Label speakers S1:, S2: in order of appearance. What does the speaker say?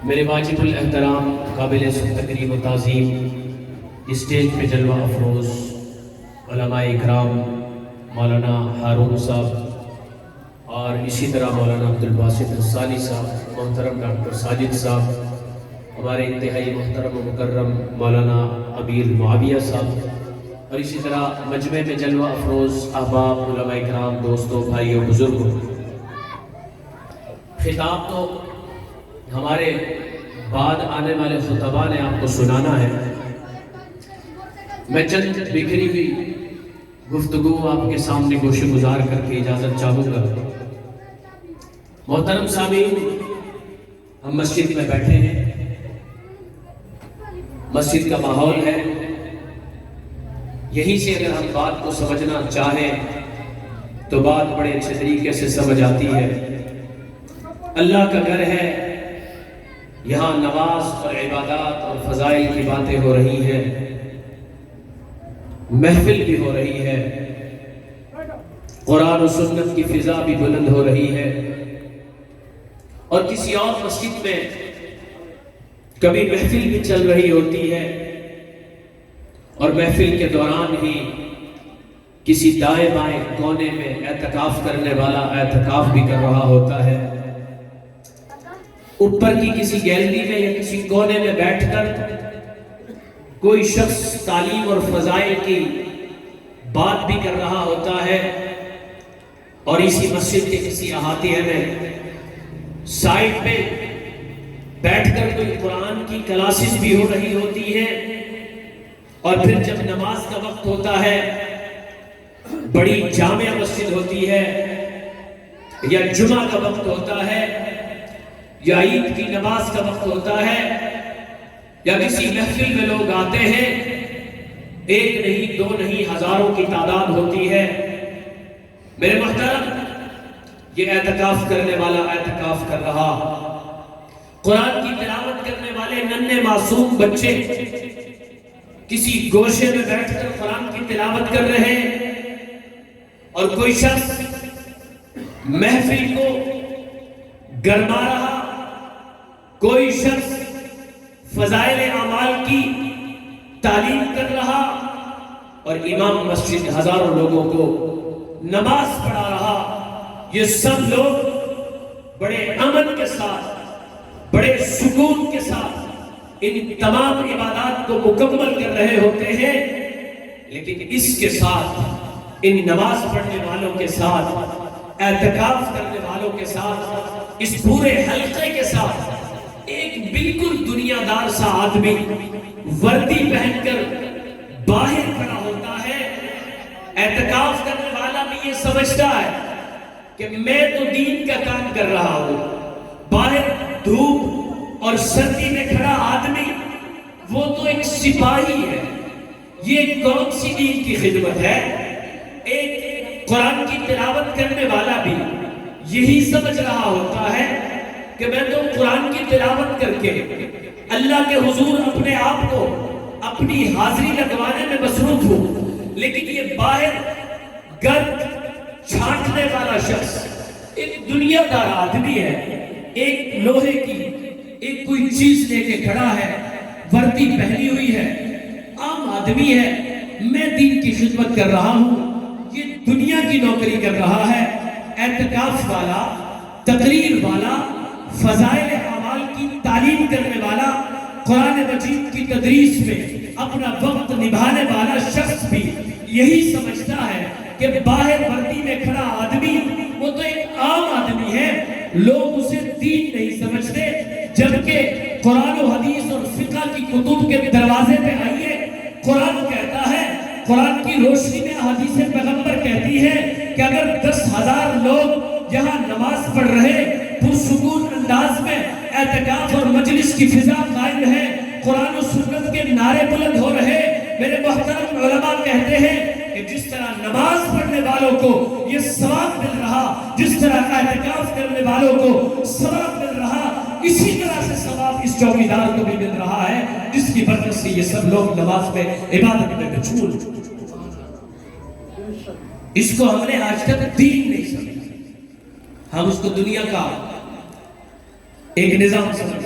S1: میرے واجب الاحترام قابل تقریب و تعظیم اسٹیج پہ جلوہ افروز علماء اکرام مولانا ہارون صاحب اور اسی طرح مولانا عبدالباسط حسانی صاحب، محترم ڈاکٹر ساجد صاحب، ہمارے انتہائی محترم و مکرم مولانا امیر معاویہ صاحب، اور اسی طرح مجمع میں جلوہ افروز احباب، علماء اکرام، دوستوں، بھائیوں، بزرگوں، خطاب تو ہمارے بعد آنے والے خطباء نے آپ کو سنانا ہے۔ میں چند بکھری ہوئی گفتگو آپ کے سامنے گوش گزار کر کے اجازت چاہوں گا۔ محترم سامعین، ہم مسجد میں بیٹھے ہیں، مسجد کا ماحول ہے، یہیں سے اگر ہم بات کو سمجھنا چاہیں تو بات بڑے اچھے طریقے سے سمجھ آتی ہے۔ اللہ کا گھر ہے، یہاں نماز اور عبادات اور فضائل کی باتیں ہو رہی ہیں، محفل بھی ہو رہی ہے، قرآن و سنت کی فضا بھی بلند ہو رہی ہے۔ اور کسی اور مسجد میں کبھی محفل بھی چل رہی ہوتی ہے، اور محفل کے دوران ہی کسی دائیں بائیں کونے میں اعتکاف کرنے والا اعتکاف بھی کر رہا ہوتا ہے۔ اوپر کی کسی گیلری میں یا کسی کونے میں بیٹھ کر کوئی شخص تعلیم اور فضائل کی بات بھی کر رہا ہوتا ہے، اور اسی مسجد کے کسی احاطے میں سائڈ پہ بیٹھ کر کوئی قرآن کی کلاسز بھی ہو رہی ہوتی ہے، اور پھر جب نماز کا وقت ہوتا ہے، بڑی جامع مسجد ہوتی ہے، یا جمعہ کا وقت ہوتا ہے، یا عید کی نماز کا وقت ہوتا ہے، یا کسی محفل میں لوگ آتے ہیں، ایک نہیں دو نہیں ہزاروں کی تعداد ہوتی ہے۔ میرے محترم، یہ اعتکاف کرنے والا اعتکاف کر رہا، قرآن کی تلاوت کرنے والے ننھے معصوم بچے کسی گوشے میں بیٹھ کر قرآن کی تلاوت کر رہے ہیں، اور کوئی شخص محفل کو گرما رہا، کوئی شخص فضائل اعمال کی تعلیم کر رہا، اور امام مسجد ہزاروں لوگوں کو نماز پڑھا رہا۔ یہ سب لوگ بڑے امن کے ساتھ، بڑے سکون کے ساتھ ان تمام عبادات کو مکمل کر رہے ہوتے ہیں، لیکن اس کے ساتھ، ان نماز پڑھنے والوں کے ساتھ، اعتکاف کرنے والوں کے ساتھ، اس پورے حلقے کے ساتھ ایک بالکل دنیا دار سا آدمی وردی پہن کر باہر کھڑا ہوتا ہے۔ اعتکاف کرنے والا بھی یہ سمجھتا ہے کہ میں تو دین کا کام کر رہا ہوں، باہر دھوپ اور سردی میں کھڑا آدمی وہ تو ایک سپاہی ہے، یہ کون سی دین کی خدمت ہے؟ ایک قرآن کی تلاوت کرنے والا بھی یہی سمجھ رہا ہوتا ہے کہ میں تو قرآن کی تلاوت کر کے اللہ کے حضور اپنے آپ کو اپنی حاضری لگوانے میں مصروف ہوں، لیکن یہ باہر گرد چھانٹنے والا شخص ایک دنیا دار آدمی ہے، ایک لوہے کی ایک کوئی چیز لے کے کھڑا ہے، وردی پہنی ہوئی ہے، عام آدمی ہے، میں دین کی خدمت کر رہا ہوں، یہ دنیا کی نوکری کر رہا ہے۔ اعتکاف والا، تقریر والا، فضائل اعمال کی تعلیم کرنے والا، قرآن مجید کی تدریس میں اپنا وقت نبھانے والا شخص بھی یہی سمجھتا ہے کہ باہر وردی میں کھڑا آدمی وہ تو ایک عام آدمی ہے، لوگ اسے دین نہیں سمجھتے، جبکہ قرآن و حدیث اور فقہ کی کتب کے دروازے پہ آئیے، قرآن کہتا ہے، قرآن کی روشنی میں حدیث پیغمبر کہتی ہے کہ اگر 10,000 لوگ یہاں نماز پڑھ رہے، پرسکون انداز میں اعتکاف اور مجلس کی فضا قائم ہے، قرآن و سنت کے نعرے بلند ہو رہے، میرے محترم علماء کہتے ہیں کہ جس طرح نماز پڑھنے والوں کو یہ ثواب مل رہا، جس طرح اعتکاف کرنے والوں کو ثواب مل رہا، اسی طرح سے ثواب اس چوکیدار کو بھی مل رہا ہے، جس کی برکت سے یہ سب لوگ نماز میں عبادت میں مشغول۔ اس کو ہم نے آج تک دین نہیں سمجھا، ہم اس کو دنیا کا ایک نظام سمجھا۔